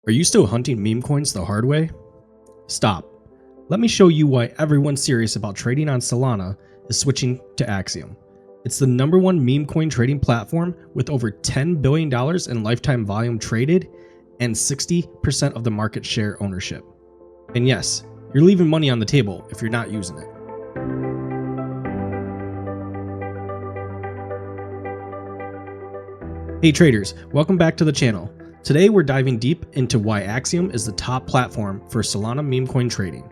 Are you still hunting meme coins the hard way? Stop. Let me show you why everyone serious about trading on Solana is switching to Axiom. It's the #1 meme coin trading platform with over $10 billion in lifetime volume traded and 60% of the market share ownership. And yes, you're leaving money on the table if you're not using it. Hey traders, welcome back to the channel. Today we're diving deep into why Axiom is the top platform for Solana meme coin trading.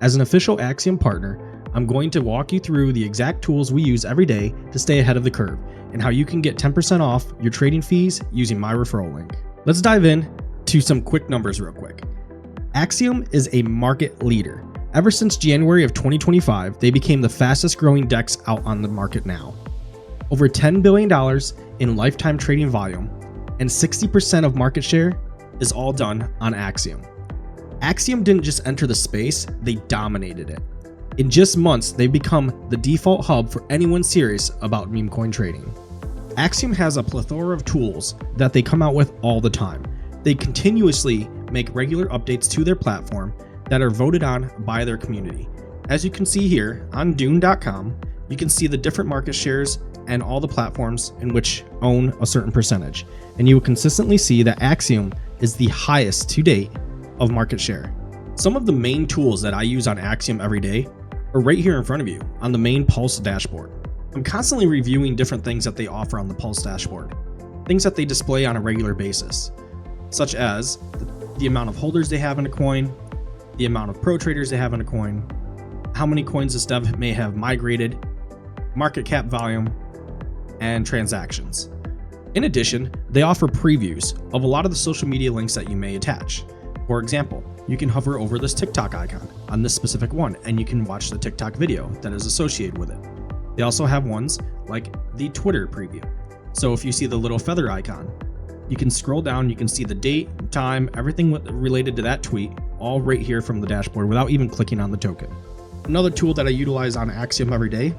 As an official Axiom partner, I'm going to walk you through the exact tools we use every day to stay ahead of the curve and how you can get 10% off your trading fees using my referral link. Let's dive in to some quick numbers real quick. Axiom is a market leader. Ever since January of 2025, they became the fastest growing DEX out on the market now. Over $10 billion in lifetime trading volume and 60% of market share is all done on Axiom. Axiom didn't just enter the space, they dominated it. In just months, they've become the default hub for anyone serious about meme coin trading. Axiom has a plethora of tools that they come out with all the time. They continuously make regular updates to their platform that are voted on by their community. As you can see here on Dune.com, you can see the different market shares and all the platforms in which own a certain percentage. And you will consistently see that Axiom is the highest to date of market share. Some of the main tools that I use on Axiom every day are right here in front of you on the main Pulse dashboard. I'm constantly reviewing different things that they offer on the Pulse dashboard, things that they display on a regular basis, such as the amount of holders they have in a coin, the amount of pro traders they have in a coin, how many coins this dev may have migrated, market cap volume, and transactions. In addition, they offer previews of a lot of the social media links that you may attach. For example, you can hover over this TikTok icon on this specific one and you can watch the TikTok video that is associated with it. They also have ones like the Twitter preview. So if you see the little feather icon, you can scroll down, you can see the date, time, everything related to that tweet, all right here from the dashboard without even clicking on the token. Another tool that I utilize on Axiom every day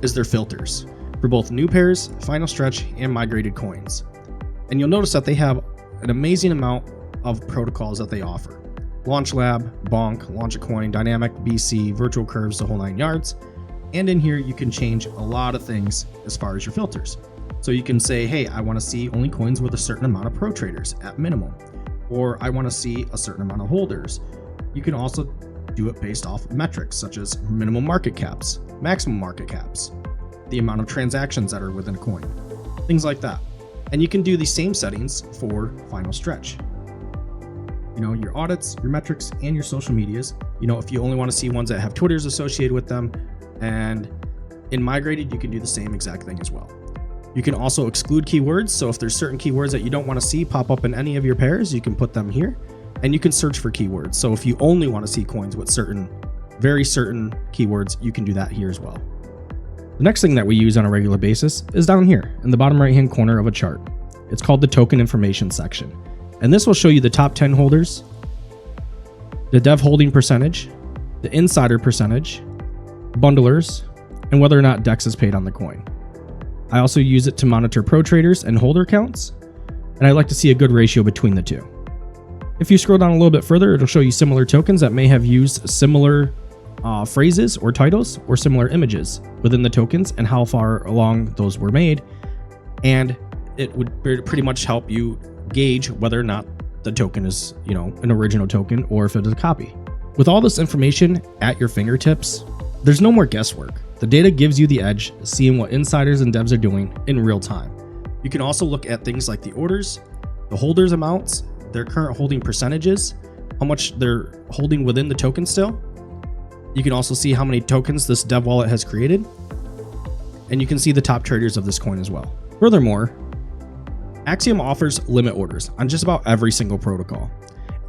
is their filters for both new pairs, final stretch, and migrated coins. And you'll notice that they have an amazing amount of protocols that they offer. Launch Lab, Bonk, Launch a Coin, Dynamic, BC, Virtual Curves, the whole 9 yards. And in here, you can change a lot of things as far as your filters. So you can say, hey, I want to see only coins with a certain amount of pro traders at minimum, or I want to see a certain amount of holders. You can also do it based off metrics such as minimum market caps, maximum market caps, the amount of transactions that are within a coin, things like that. And you can do the same settings for final stretch. You know, your audits, your metrics, and your social medias. You know, if you only want to see ones that have Twitters associated with them, and in migrated, you can do the same exact thing as well. You can also exclude keywords. So if there's certain keywords that you don't want to see pop up in any of your pairs, you can put them here, and you can search for keywords. So if you only want to see coins with very certain keywords, you can do that here as well. The next thing that we use on a regular basis is down here in the bottom right hand corner of a chart. It's called the token information section. And this will show you the top 10 holders, the dev holding percentage, the insider percentage, bundlers, and whether or not DEX is paid on the coin. I also use it to monitor pro traders and holder counts, and I like to see a good ratio between the two. If you scroll down a little bit further, it'll show you similar tokens that may have used similar phrases or titles or similar images within the tokens and how far along those were made. And it would pretty much help you gauge whether or not the token is, you know, an original token or if it is a copy. With all this information at your fingertips, there's no more guesswork. The data gives you the edge, seeing what insiders and devs are doing in real time. You can also look at things like the orders, the holders amounts, their current holding percentages, how much they're holding within the token still. You can also see how many tokens this dev wallet has created, and you can see the top traders of this coin as well. Furthermore, Axiom offers limit orders on just about every single protocol.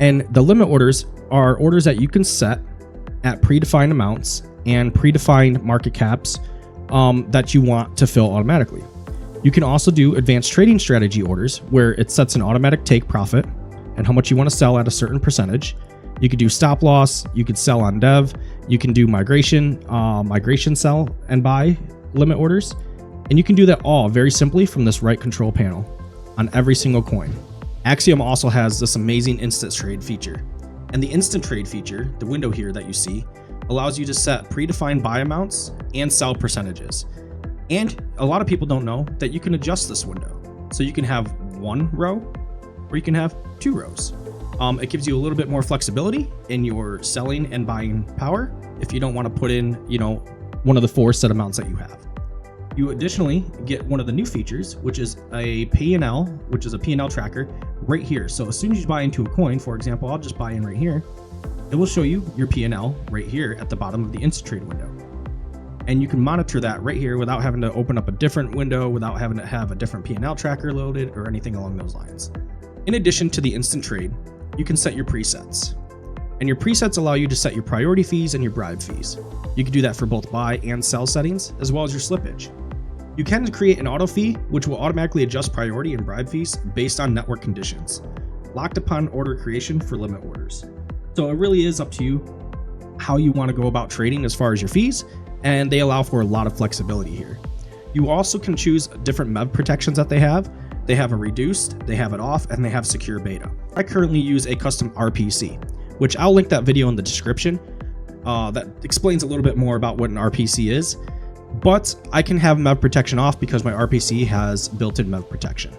And the limit orders are orders that you can set at predefined amounts and predefined market caps that you want to fill automatically. You can also do advanced trading strategy orders where it sets an automatic take profit and how much you want to sell at a certain percentage. You could do stop loss, you could sell on dev, you can do migration sell and buy limit orders, and you can do that all very simply from this right control panel on every single coin. Axiom also has this amazing instant trade feature. And the instant trade feature, the window here that you see, allows you to set predefined buy amounts and sell percentages. And a lot of people don't know that you can adjust this window. So you can have one row or you can have two rows. It gives you a little bit more flexibility in your selling and buying power if you don't want to put in, one of the 4 set amounts that you have. You additionally get one of the new features, which is a P&L, which is a P&L tracker right here. So as soon as you buy into a coin, for example, I'll just buy in right here, it will show you your P&L right here at the bottom of the instant trade window. And you can monitor that right here without having to open up a different window, without having to have a different P&L tracker loaded or anything along those lines. In addition to the instant trade, you can set your presets. And your presets allow you to set your priority fees and your bribe fees. You can do that for both buy and sell settings, as well as your slippage. You can create an auto fee, which will automatically adjust priority and bribe fees based on network conditions, locked upon order creation for limit orders. So it really is up to you how you want to go about trading as far as your fees, and they allow for a lot of flexibility here. You also can choose different MEV protections that they have. They have a reduced, they have it off, and they have secure beta. I currently use a custom RPC, which I'll link that video in the description. That explains a little bit more about what an RPC is, but I can have MEV protection off because my RPC has built-in MEV protection.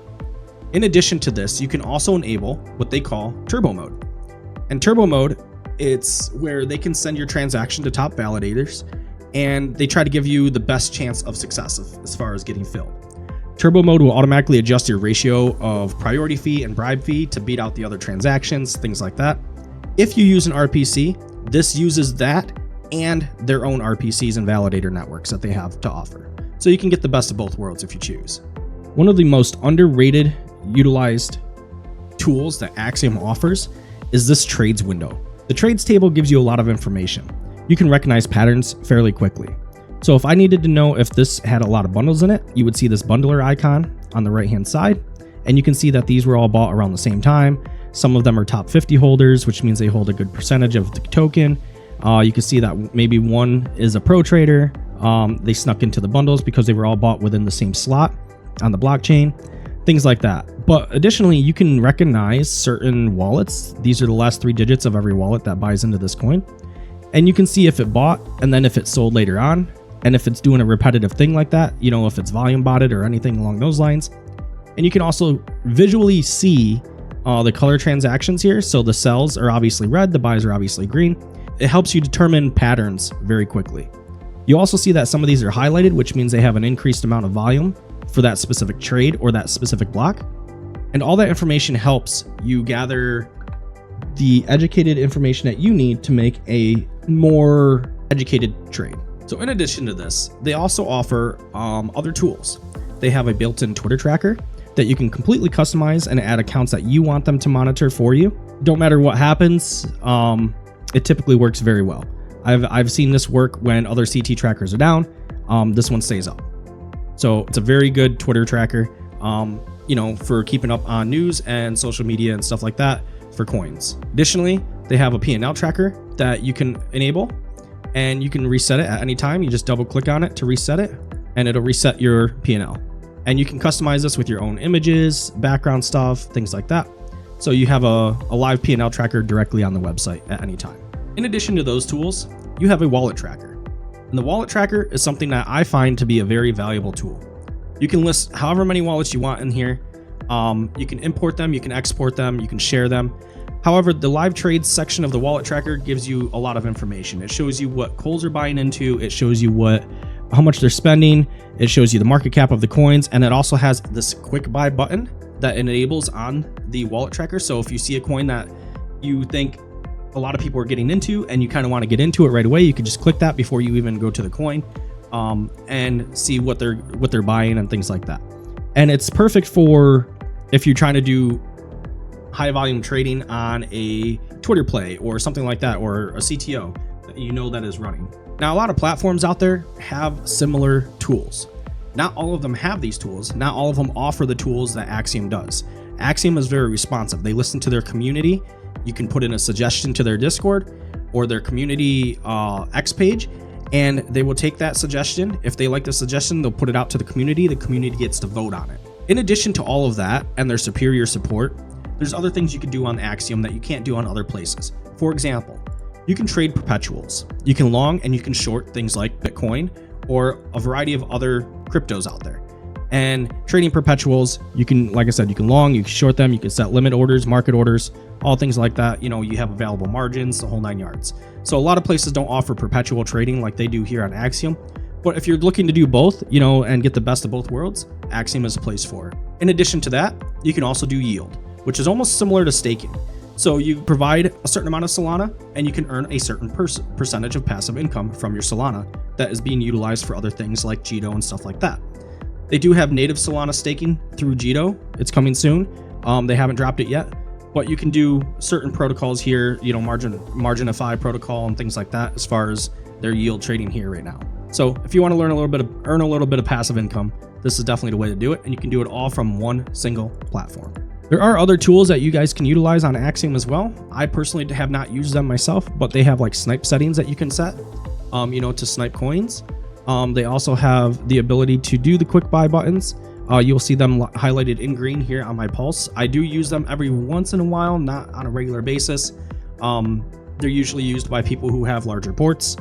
In addition to this, you can also enable what they call turbo mode. And turbo mode, it's where they can send your transaction to top validators and they try to give you the best chance of success as far as getting filled. Turbo mode will automatically adjust your ratio of priority fee and bribe fee to beat out the other transactions, things like that. If you use an RPC, this uses that and their own RPCs and validator networks that they have to offer. So you can get the best of both worlds if you choose. One of the most underrated, utilized tools that Axiom offers is this trades window. The trades table gives you a lot of information. You can recognize patterns fairly quickly. So if I needed to know if this had a lot of bundles in it, you would see this bundler icon on the right-hand side, and you can see that these were all bought around the same time. Some of them are top 50 holders, which means they hold a good percentage of the token. You can see that maybe one is a pro trader. They snuck into the bundles because they were all bought within the same slot on the blockchain, things like that. But additionally, you can recognize certain wallets. These are the last 3 digits of every wallet that buys into this coin. And you can see if it bought and then if it sold later on. And if it's doing a repetitive thing like that, if it's volume botted or anything along those lines. And you can also visually see the color transactions here. So the sells are obviously red, the buys are obviously green. It helps you determine patterns very quickly. You also see that some of these are highlighted, which means they have an increased amount of volume for that specific trade or that specific block. And all that information helps you gather the educated information that you need to make a more educated trade. So in addition to this, they also offer other tools. They have a built-in Twitter tracker that you can completely customize and add accounts that you want them to monitor for you. Don't matter what happens, it typically works very well. I've seen this work when other CT trackers are down. This one stays up. So it's a very good Twitter tracker, for keeping up on news and social media and stuff like that for coins. Additionally, they have a P&L tracker that you can enable, and you can reset it at any time. You just double click on it to reset it, and it'll reset your P&L. And you can customize this with your own images, background stuff, things like that. So you have a live P&L tracker directly on the website at any time. In addition to those tools, you have a wallet tracker. And the wallet tracker is something that I find to be a very valuable tool. You can list however many wallets you want in here. You can import them, you can export them, you can share them. However, the live trades section of the wallet tracker gives you a lot of information. It shows you what coals are buying into, it shows you how much they're spending, it shows you the market cap of the coins, and it also has this quick buy button that enables on the wallet tracker. So if you see a coin that you think a lot of people are getting into and you kind of want to get into it right away, you can just click that before you even go to the coin and see what they're buying and things like that. And it's perfect for if you're trying to do high volume trading on a Twitter play or something like that, or a CTO that that is running. Now, a lot of platforms out there have similar tools. Not all of them have these tools. Not all of them offer the tools that Axiom does. Axiom is very responsive. They listen to their community. You can put in a suggestion to their Discord or their community X page, and they will take that suggestion. If they like the suggestion, they'll put it out to the community. The community gets to vote on it. In addition to all of that and their superior support, there's other things you can do on Axiom that you can't do on other places. For example, you can trade perpetuals. You can long and you can short things like Bitcoin or a variety of other cryptos out there. And trading perpetuals, you can, like I said, you can long, you can short them, you can set limit orders, market orders, all things like that. You know, you have available margins, the whole 9 yards. So a lot of places don't offer perpetual trading like they do here on Axiom. But if you're looking to do both, you know, and get the best of both worlds, Axiom is a place for it. In addition to that, you can also do yield, which is almost similar to staking. So you provide a certain amount of Solana and you can earn a certain percentage of passive income from your Solana that is being utilized for other things like Jito and stuff like that. They do have native Solana staking through Jito. It's coming soon. They haven't dropped it yet, but you can do certain protocols here, you know, margin of 5 protocol and things like that as far as their yield trading here right now. So if you want to earn a little bit of passive income, this is definitely the way to do it. And you can do it all from one single platform. There are other tools that you guys can utilize on Axiom as well. I personally have not used them myself, but they have like snipe settings that you can set, you know, to snipe coins. They also have the ability to do the quick buy buttons. You'll see them highlighted in green here on my pulse. I do use them every once in a while, not on a regular basis. They're usually used by people who have larger ports.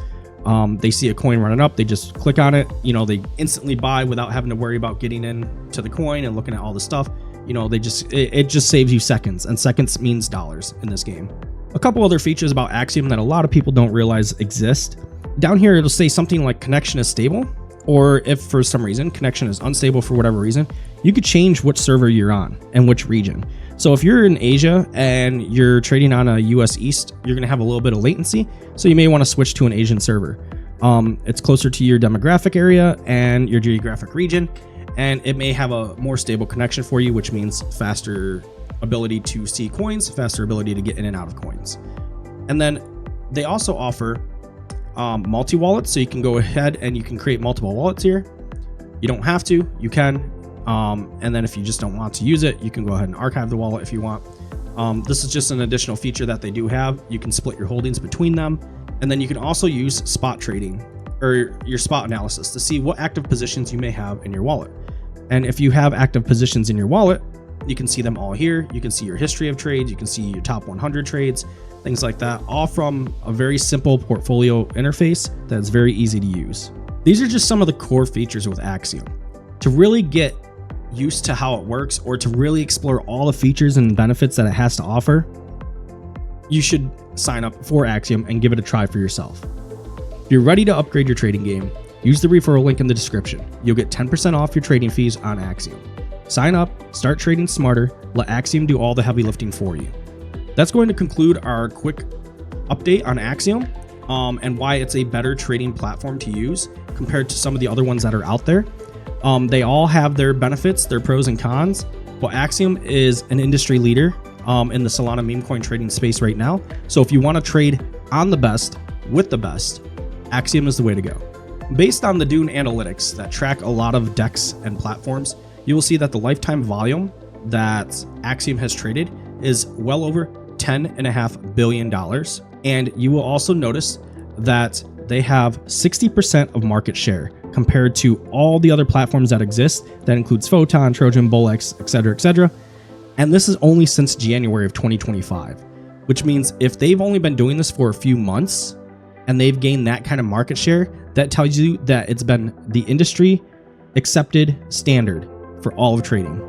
They see a coin running up, they just click on it. You know, they instantly buy without having to worry about getting into the coin and looking at all the stuff. You know, it just saves you seconds, and seconds means dollars in this game. A couple other features about Axiom that a lot of people don't realize exist. Down here, it'll say something like connection is stable, or if for some reason connection is unstable for whatever reason, you could change which server you're on and which region. So if you're in Asia and you're trading on a US East, you're going to have a little bit of latency. So you may want to switch to an Asian server. It's closer to your demographic area and your geographic region, and it may have a more stable connection for you, which means faster ability to see coins, faster ability to get in and out of coins. And then they also offer multi-wallets, so you can go ahead and you can create multiple wallets here. You don't have to, you can. And then if you just don't want to use it, you can go ahead and archive the wallet if you want. This is just an additional feature that they do have. You can split your holdings between them. And then you can also use spot trading or your spot analysis to see what active positions you may have in your wallet. And if you have active positions in your wallet, you can see them all here. You can see your history of trades. You can see your top 100 trades, things like that, all from a very simple portfolio interface that's very easy to use. These are just some of the core features with Axiom. To really get used to how it works, or to really explore all the features and benefits that it has to offer, you should sign up for Axiom and give it a try for yourself. If you're ready to upgrade your trading game, use the referral link in the description. You'll get 10% off your trading fees on Axiom. Sign up, start trading smarter, let Axiom do all the heavy lifting for you. That's going to conclude our quick update on Axiom and why it's a better trading platform to use compared to some of the other ones that are out there. They all have their benefits, their pros and cons, but Axiom is an industry leader in the Solana meme coin trading space right now. So if you want to trade on the best with the best, Axiom is the way to go. Based on the Dune analytics that track a lot of DEX and platforms, you will see that the lifetime volume that Axiom has traded is well over $10.5 billion. And you will also notice that they have 60% of market share compared to all the other platforms that exist. That includes Photon, Trojan, Bullx, etc., etc. And this is only since January of 2025, which means if they've only been doing this for a few months and they've gained that kind of market share, that tells you that it's been the industry accepted standard for all of trading.